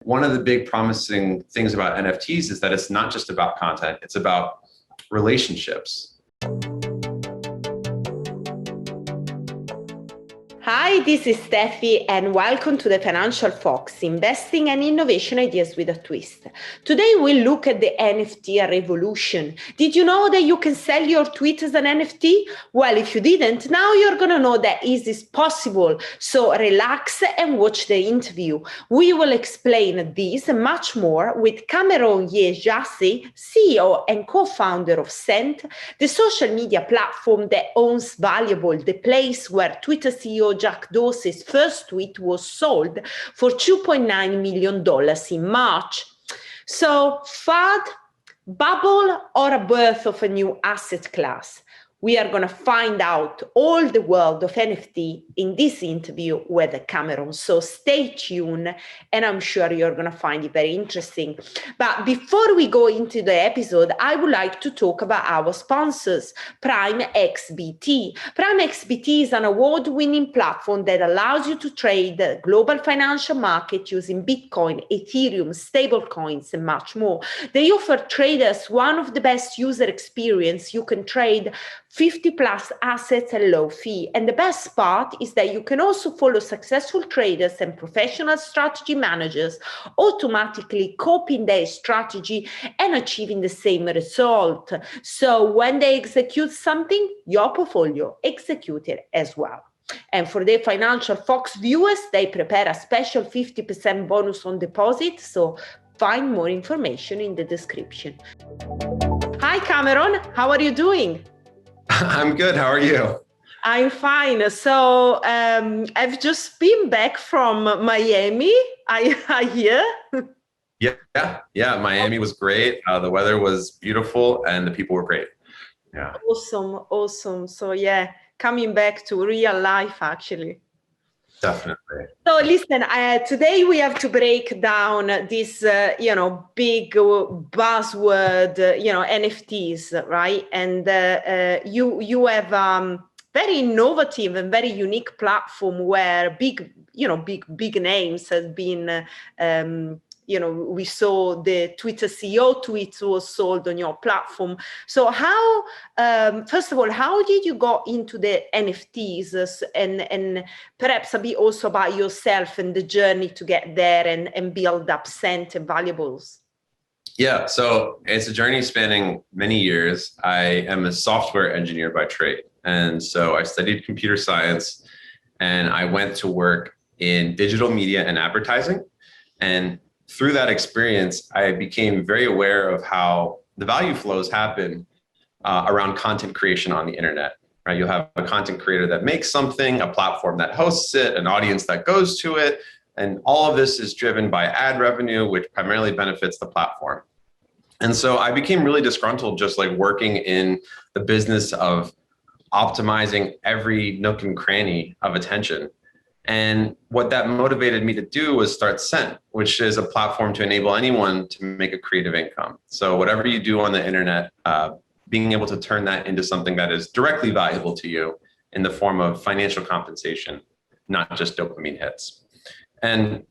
One of the big promising things about NFTs is that it's not just about content, it's about relationships. Hi, this is Steffi and welcome to the Financial Fox, Investing and Innovation Ideas with a Twist. Today we'll look at the NFT revolution. Did you know that you can sell your tweet as an NFT? Well, if you didn't, now you're going to know that it is possible. So relax and watch the interview. We will explain this and much more with Cameron Yejassi, CEO and co-founder of Cent, the social media platform that owns Valuable, the place where Twitter CEO Jack Dorsey's first tweet was sold for $2.9 million in March. So, FUD, bubble, or a birth of a new asset class? We are going to find out all the world of NFT in this interview with Cameron. So stay tuned, and I'm sure you're going to find it very interesting. But before we go into the episode, I would like to talk about our sponsors, PrimeXBT. PrimeXBT is an award-winning platform that allows you to trade the global financial market using Bitcoin, Ethereum, stablecoins, and much more. They offer traders one of the best user experience. You can trade 50 plus assets at low fee. And the best part is that you can also follow successful traders and professional strategy managers automatically copying their strategy and achieving the same result. So when they execute something, your portfolio executed as well. And for the Financial Fox viewers, they prepare a special 50% bonus on deposit. So find more information in the description. Hi, Cameron. How are you doing? I'm good. How are you? I'm fine. So I've just been back from Miami. I hear. Yeah. Miami was great. The weather was beautiful and the people were great. Yeah. Awesome. So yeah, coming back to real life, actually. Definitely. So listen, today we have to break down this, big buzzword, NFTs, right? And you have very innovative and very unique platform where big names has been, we saw the Twitter CEO tweet was sold on your platform. So how, first of all, how did you go into the NFTs and perhaps a bit also about yourself and the journey to get there and build up Cent and Valuables? Yeah, so it's a journey spanning many years. I am a software engineer by trade. And so I studied computer science and I went to work in digital media and advertising. And through that experience, I became very aware of how the value flows happen around content creation on the internet. Right? You'll have a content creator that makes something, a platform that hosts it, an audience that goes to it, and all of this is driven by ad revenue, which primarily benefits the platform. And so I became really disgruntled just like working in the business of optimizing every nook and cranny of attention. And what that motivated me to do was start Cent, which is a platform to enable anyone to make a creative income. So whatever you do on the internet, being able to turn that into something that is directly valuable to you in the form of financial compensation, not just dopamine hits. And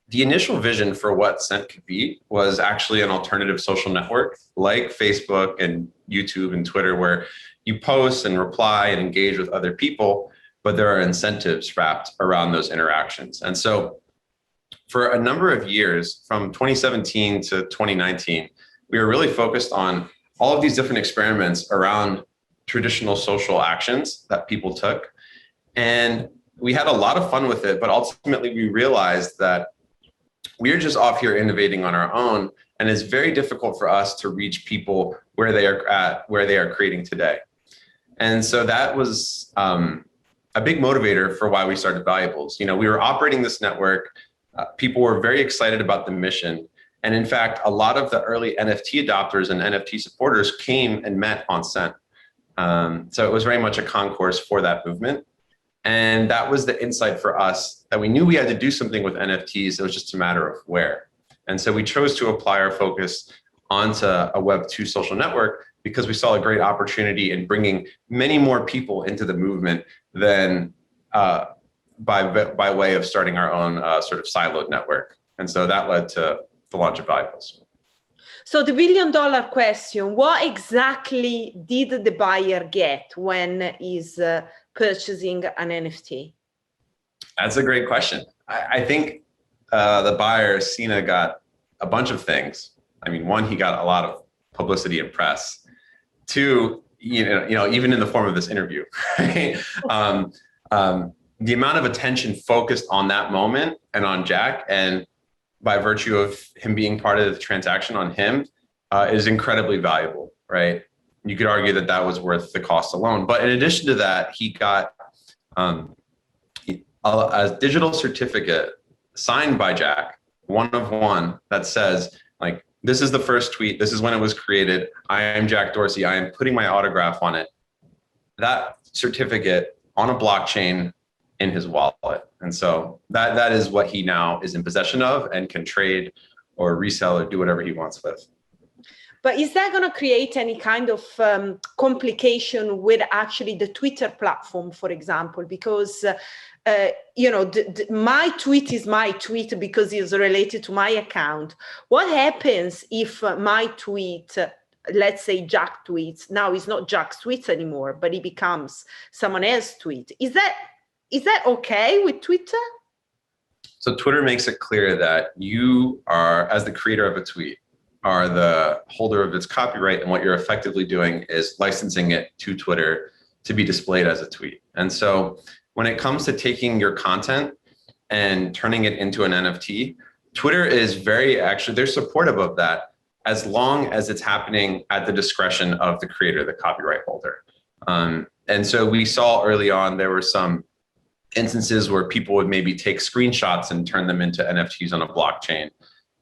the initial vision for what Cent could be was actually an alternative social network like Facebook and YouTube and Twitter, where you post and reply and engage with other people, but there are incentives wrapped around those interactions. And so for a number of years, from 2017 to 2019, we were really focused on all of these different experiments around traditional social actions that people took. And we had a lot of fun with it, but ultimately we realized that we're just off here innovating on our own, and it's very difficult for us to reach people where they are at, where they are creating today. And so that was a big motivator for why we started Valuables. We were operating this network. People were very excited about the mission. And in fact, a lot of the early NFT adopters and NFT supporters came and met on Cent. So it was very much a concourse for that movement. And that was the insight for us, that we knew we had to do something with NFTs. It was just a matter of where. And so we chose to apply our focus onto a Web2 social network because we saw a great opportunity in bringing many more people into the movement than by way of starting our own sort of siloed network. And so that led to the launch of Valuables. So the $1 billion question, what exactly did the buyer get when he's purchasing an NFT? That's a great question. I think the buyer, Sina, got a bunch of things. I mean, one, he got a lot of publicity and press. Two, even in the form of this interview, right? The amount of attention focused on that moment and on Jack, and by virtue of him being part of the transaction on him, is incredibly valuable, right? You could argue that that was worth the cost alone. But in addition to that, he got a digital certificate signed by Jack, one of one, that says, like, this is the first tweet. This is when it was created. I am Jack Dorsey. I am putting my autograph on it. That certificate on a blockchain in his wallet. And so that is what he now is in possession of and can trade or resell or do whatever he wants with. But is that going to create any kind of complication with actually the Twitter platform, for example? Because, my tweet is my tweet because it's related to my account. What happens if my tweet, let's say Jack tweets, now it's not Jack's tweet anymore, but it becomes someone else's tweet? Is that okay with Twitter? So Twitter makes it clear that you are, as the creator of a tweet, are the holder of its copyright, and what you're effectively doing is licensing it to Twitter to be displayed as a tweet. And so when it comes to taking your content and turning it into an NFT, Twitter is they're supportive of that, as long as it's happening at the discretion of the creator, the copyright holder. And so we saw early on, there were some instances where people would maybe take screenshots and turn them into NFTs on a blockchain.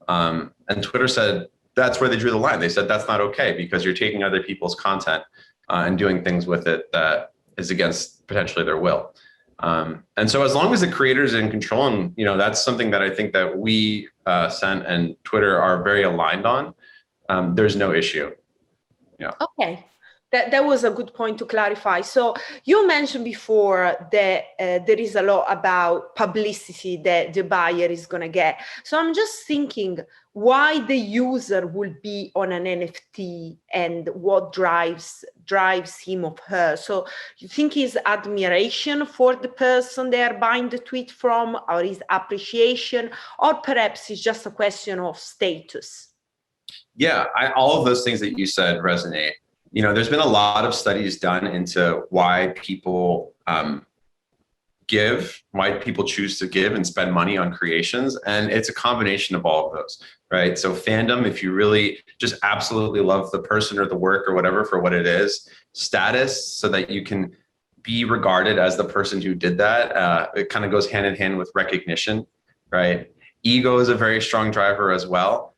And Twitter said, that's where they drew the line. They said, that's not okay because you're taking other people's content and doing things with it that is against potentially their will. And so as long as the creator's in control, and that's something that I think that we, Cent and Twitter, are very aligned on, there's no issue. Yeah. Okay. That was a good point to clarify. So you mentioned before that there is a lot about publicity that the buyer is going to get. So I'm just thinking why the user will be on an NFT and what drives him or her. So you think it's admiration for the person they are buying the tweet from, or is appreciation, or perhaps it's just a question of status? Yeah, all of those things that you said resonate. There's been a lot of studies done into why people why people choose to give and spend money on creations. And it's a combination of all of those, right? So fandom, if you really just absolutely love the person or the work or whatever for what it is. Status, so that you can be regarded as the person who did that. It kind of goes hand in hand with recognition, right? Ego is a very strong driver as well.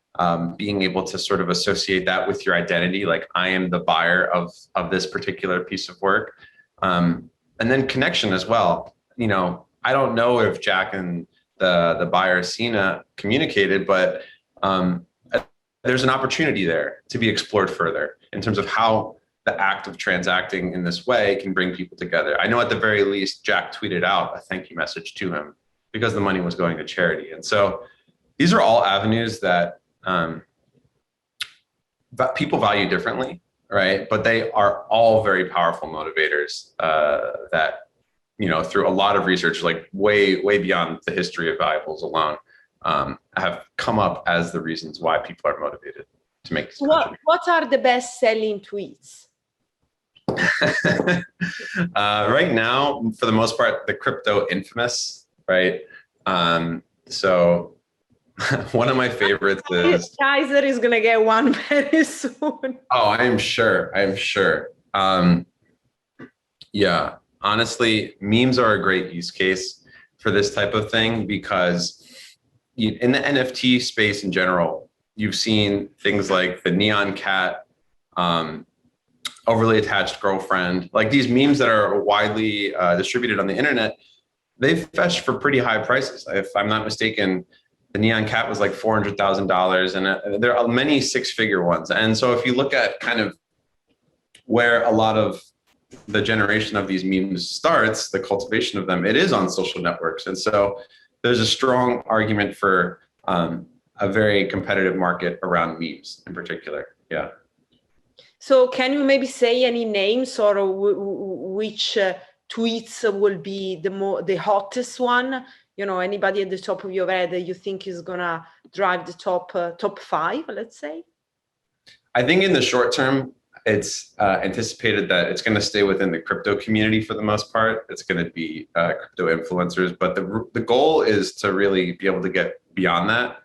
Being able to sort of associate that with your identity, like I am the buyer of this particular piece of work. And then connection as well. I don't know if Jack and the buyer, Sina, communicated, but there's an opportunity there to be explored further in terms of how the act of transacting in this way can bring people together. I know at the very least, Jack tweeted out a thank you message to him because the money was going to charity. And so these are all avenues that people value differently, right? But they are all very powerful motivators that, through a lot of research, like way beyond the history of Valuables alone, have come up as the reasons why people are motivated to make this contribution. What are the best selling tweets? Right now, for the most part, the crypto infamous, right? So one of my favorites is Kaiser is gonna get one very soon. Oh, I am sure. Yeah, honestly, memes are a great use case for this type of thing because in the NFT space in general, you've seen things like the neon cat, overly attached girlfriend, like these memes that are widely distributed on the internet. They've fetched for pretty high prices. If I'm not mistaken, the neon cat was like $400,000, and there are many six-figure ones. And so if you look at kind of where a lot of the generation of these memes starts, the cultivation of them, it is on social networks. And so there's a strong argument for a very competitive market around memes in particular. Yeah. So can you maybe say any names or which tweets will be the hottest one? You know, anybody at the top of your head that you think is gonna drive the top five, let's say? I think in the short term, it's anticipated that it's going to stay within the crypto community for the most part. It's going to be crypto influencers, but the goal is to really be able to get beyond that.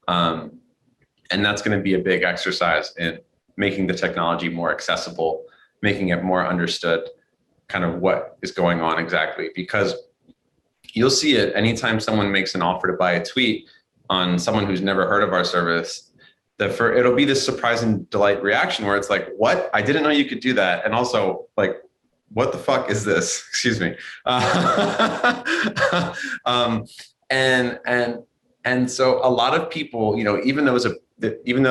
And that's going to be a big exercise in making the technology more accessible, making it more understood, kind of what is going on exactly. Because you'll see it anytime someone makes an offer to buy a tweet on someone who's never heard of our service. It'll be this surprising delight reaction where it's like, what? I didn't know you could do that. And also like, what the fuck is this? Excuse me. And so a lot of people, you know, even though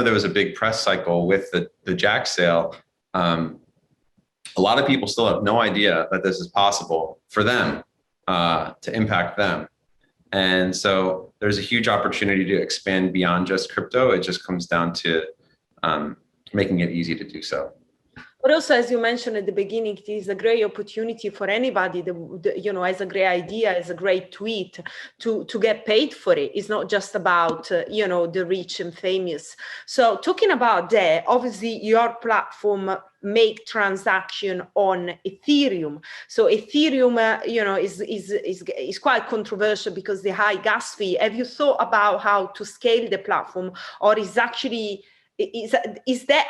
there was a big press cycle with the Jack sale, a lot of people still have no idea that this is possible for them to impact them. And so there's a huge opportunity to expand beyond just crypto. It just comes down to making it easy to do so. But also, as you mentioned at the beginning, it is a great opportunity for anybody that you know, has a great idea, has a great tweet to get paid for it. It's not just about, you know, the rich and famous. So talking about that, obviously your platform make transaction on Ethereum. So Ethereum, you know, is quite controversial because the high gas fee. Have you thought about how to scale the platform, or is that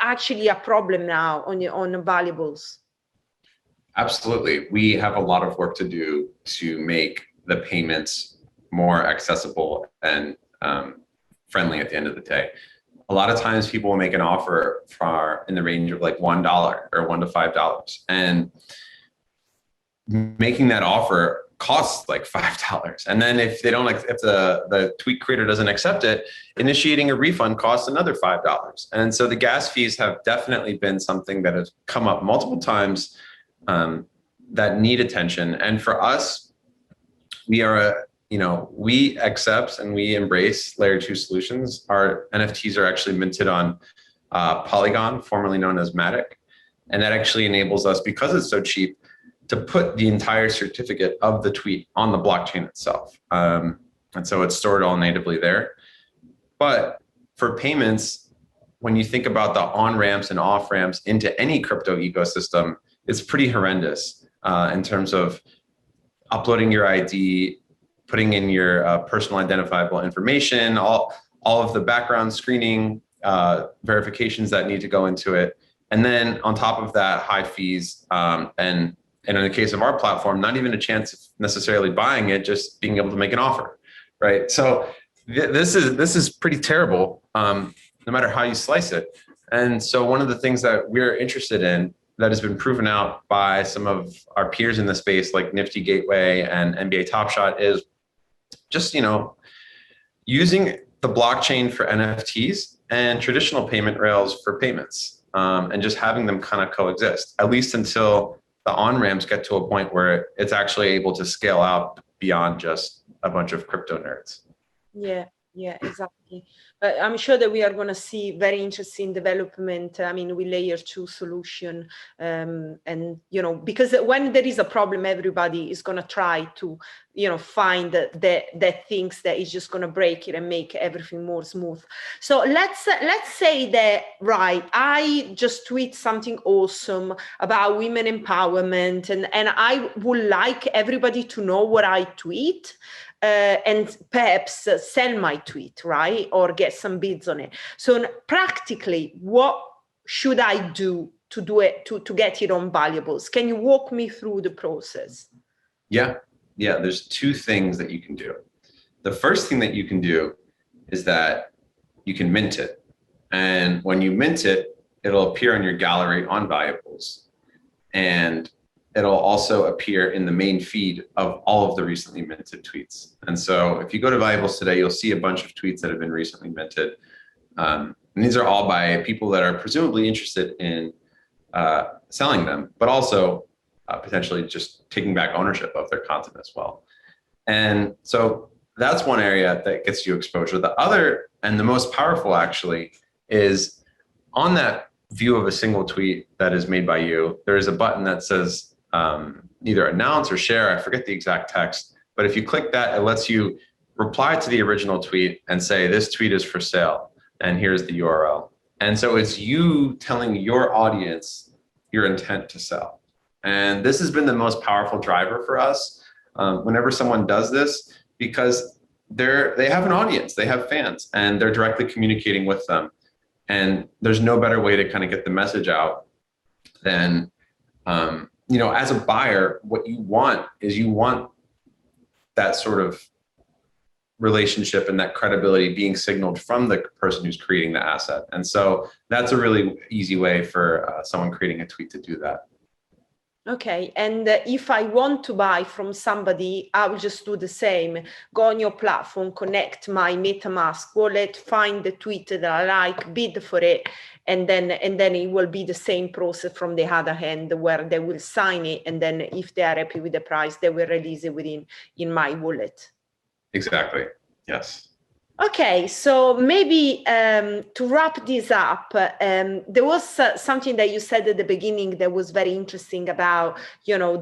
actually a problem now on valuables? Absolutely. We have a lot of work to do to make the payments more accessible and friendly at the end of the day. A lot of times people will make an offer in the range of like $1 or $1 to $5. And making that offer costs like $5. And then if the tweet creator doesn't accept it, initiating a refund costs another $5. And so the gas fees have definitely been something that has come up multiple times that need attention. And for us, we accept and we embrace layer 2 solutions. Our NFTs are actually minted on Polygon, formerly known as Matic. And that actually enables us, because it's so cheap, to put the entire certificate of the tweet on the blockchain itself. And so it's stored all natively there. But for payments, when you think about the on-ramps and off-ramps into any crypto ecosystem, it's pretty horrendous in terms of uploading your ID, putting in your personal identifiable information, all of the background screening, verifications that need to go into it. And then on top of that, high fees, and in the case of our platform, not even a chance of necessarily buying it, just being able to make an offer, right? So this is pretty terrible, no matter how you slice it. And so one of the things that we're interested in that has been proven out by some of our peers in the space, like Nifty Gateway and NBA Top Shot, is just, you know, using the blockchain for NFTs and traditional payment rails for payments, and just having them kind of coexist, at least until the on-ramps get to a point where it's actually able to scale out beyond just a bunch of crypto nerds. Yeah, exactly. But I'm sure that we are going to see very interesting development. I mean, with layer 2 solution, and you know, because when there is a problem, everybody is going to try to, you know, find that things that is just going to break it and make everything more smooth. So let's say that, right, I just tweet something awesome about women empowerment, and I would like everybody to know what I tweet. And perhaps sell my tweet, right? Or get some bids on it. So practically, what should I do to do it, to get it on valuables? Can you walk me through the process? Yeah, there's two things that you can do. The first thing that you can do is that you can mint it. And when you mint it, it'll appear in your gallery on valuables. And it'll also appear in the main feed of all of the recently minted tweets. And so if you go to Valuables today, you'll see a bunch of tweets that have been recently minted. And these are all by people that are presumably interested in selling them, but also potentially just taking back ownership of their content as well. And so that's one area that gets you exposure. The other, and the most powerful actually, is on that view of a single tweet that is made by you, there is a button that says either announce or share. I forget the exact text, but if you click that, it lets you reply to the original tweet and say, this tweet is for sale, and here's the URL. And so it's you telling your audience your intent to sell. And this has been the most powerful driver for us whenever someone does this, because they have an audience, they have fans, and they're directly communicating with them. And there's no better way to kind of get the message out than, as a buyer, what you want is that sort of relationship and that credibility being signaled from the person who's creating the asset. And so that's a really easy way for someone creating a tweet to do that. Okay, and if I want to buy from somebody, I will just do the same. Go on your platform, connect my MetaMask wallet, find the tweet that I like, bid for it, and then it will be the same process from the other hand, where they will sign it, and then if they are happy with the price, they will release it in my wallet. Exactly. Yes. Okay, so maybe to wrap this up, there was something that you said at the beginning that was very interesting about,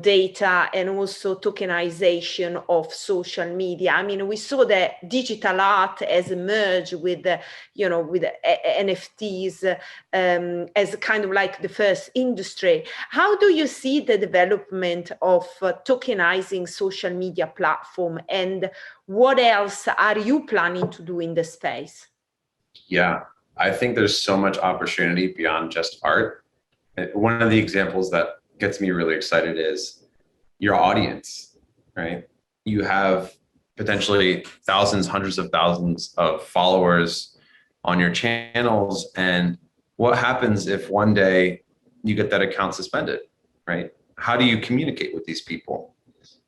data and also tokenization of social media. I mean, we saw that digital art has emerged with NFTs as kind of like the first industry. How do you see the development of tokenizing social media platform, and what else are you planning to do in the space? Yeah, I think there's so much opportunity beyond just art. One of the examples that gets me really excited is your audience, right? You have potentially thousands, hundreds of thousands of followers on your channels. And what happens if one day you get that account suspended, right? How do you communicate with these people?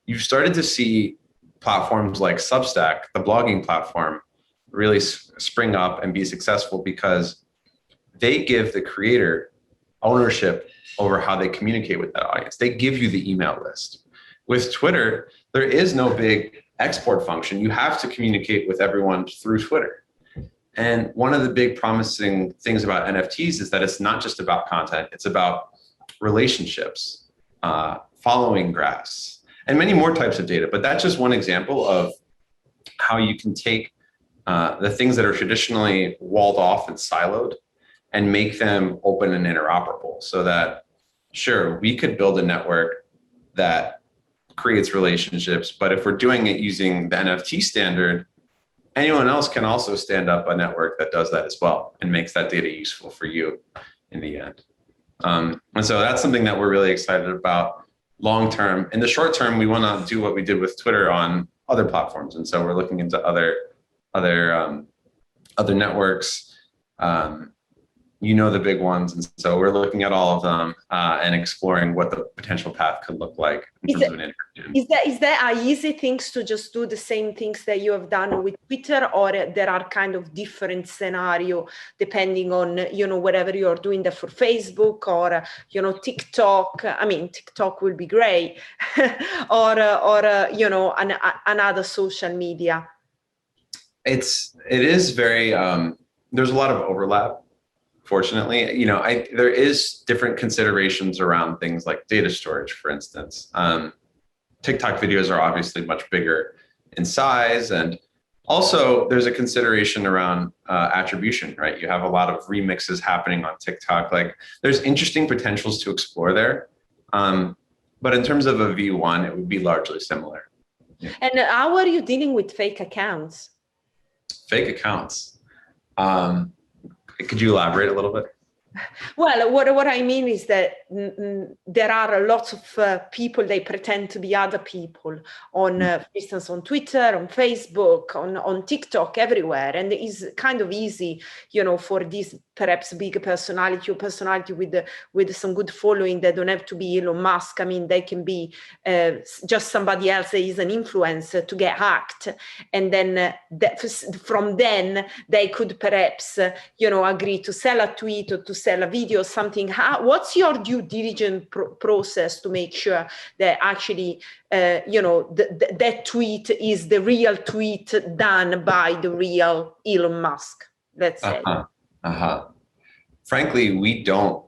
You've started to see platforms like Substack, the blogging platform, really spring up and be successful because they give the creator ownership over how they communicate with that audience. They give you the email list. With Twitter, there is no big export function. You have to communicate with everyone through Twitter. And one of the big promising things about NFTs is that it's not just about content, it's about relationships, following graphs, and many more types of data. But that's just one example of how you can take the things that are traditionally walled off and siloed and make them open and interoperable, so that, sure, we could build a network that creates relationships, but if we're doing it using the NFT standard, anyone else can also stand up a network that does that as well and makes that data useful for you in the end. And so that's something that we're really excited about long term. In the short term, we want to do what we did with Twitter on other platforms, and so we're looking into other networks. The big ones, and so we're looking at all of them and exploring what the potential path could look like in terms of an interaction. Is there easy things to just do the same things that you have done with Twitter, or there are kind of different scenario depending on whatever you're doing there for Facebook or TikTok? I mean, TikTok will be great, or another social media. It is very there's a lot of overlap. Fortunately, there is different considerations around things like data storage, for instance. TikTok videos are obviously much bigger in size, and also there's a consideration around attribution, right? You have a lot of remixes happening on TikTok. Like, there's interesting potentials to explore there, but in terms of a V1, it would be largely similar. Yeah. And how are you dealing with fake accounts? Fake accounts. Could you elaborate a little bit? Well, what I mean is that there are lots of people, they pretend to be other people on, for instance, on Twitter, on Facebook, on TikTok, everywhere. And it's kind of easy, for this perhaps big personality or personality with some good following that don't have to be Elon Musk. I mean, they can be just somebody else that is an influencer to get hacked. And then from then they could perhaps, agree to sell a tweet or to sell a video or something, what's your due diligence process to make sure that actually, that tweet is the real tweet done by the real Elon Musk, let's say? Frankly, we don't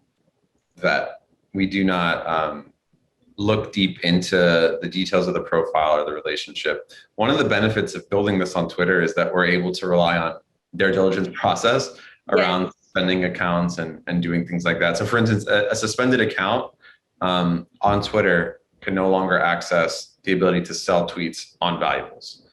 vet. We do not look deep into the details of the profile or the relationship. One of the benefits of building this on Twitter is that we're able to rely on their diligence process around suspending accounts and doing things like that. So for instance, a suspended account on Twitter can no longer access the ability to sell tweets on valuables.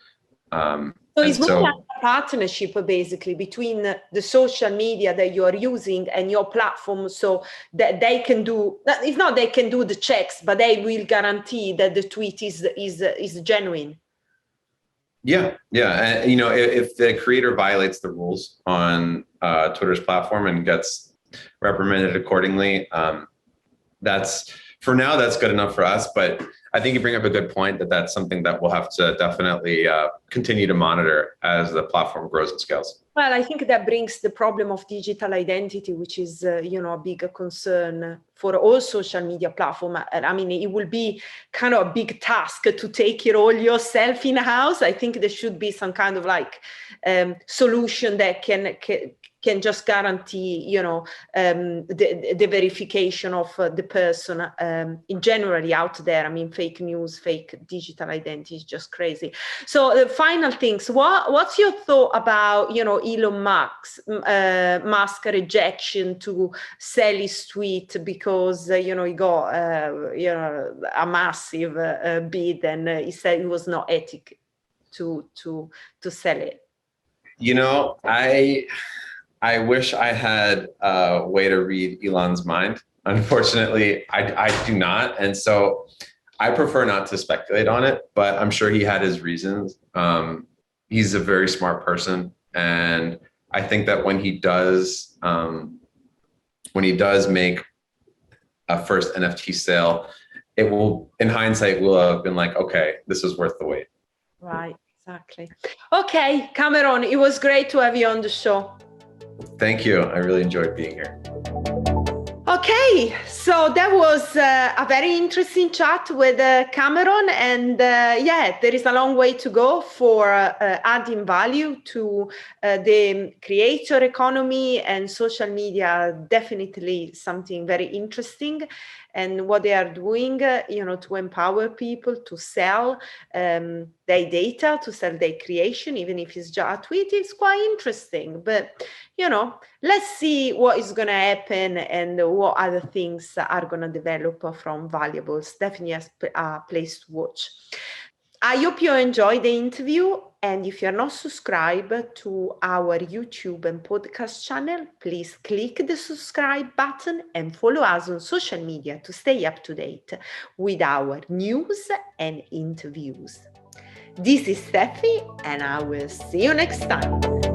So it's more like a partnership basically between the social media that you are using and your platform, so that they can do, if not they can do the checks, but they will guarantee that the tweet is genuine. Yeah. And, if the creator violates the rules on Twitter's platform and gets reprimanded accordingly, that's good enough for us. But I think you bring up a good point that that's something that we'll have to definitely continue to monitor as the platform grows and scales. Well, I think that brings the problem of digital identity, which is, a big concern for all social media platforms. I mean, it will be kind of a big task to take it all yourself in house. I think there should be some kind of solution that can just guarantee, the verification of the person in generally out there. I mean, fake news, fake digital identity is just crazy. So the final things, what's your thought about, Elon Musk rejection to sell his tweet because, he got, a massive bid, and he said it was not ethical to sell it? I wish I had a way to read Elon's mind. Unfortunately, I do not. And so I prefer not to speculate on it, but I'm sure he had his reasons. He's a very smart person. And I think that when he does make a first NFT sale, it will, in hindsight, will have been like, okay, this is worth the wait. Right, exactly. Okay, Cameron, it was great to have you on the show. Thank you. I really enjoyed being here. Okay, so that was a very interesting chat with Cameron, and there is a long way to go for adding value to the creator economy, and social media definitely something very interesting. And what they are doing, to empower people to sell their data, to sell their creation, even if it's just a tweet, is quite interesting. But, let's see what is going to happen and what other things are going to develop from valuables. Definitely a place to watch. I hope you enjoyed the interview. And if you're not subscribed to our YouTube and podcast channel, please click the subscribe button and follow us on social media to stay up to date with our news and interviews. This is Steffy, and I will see you next time.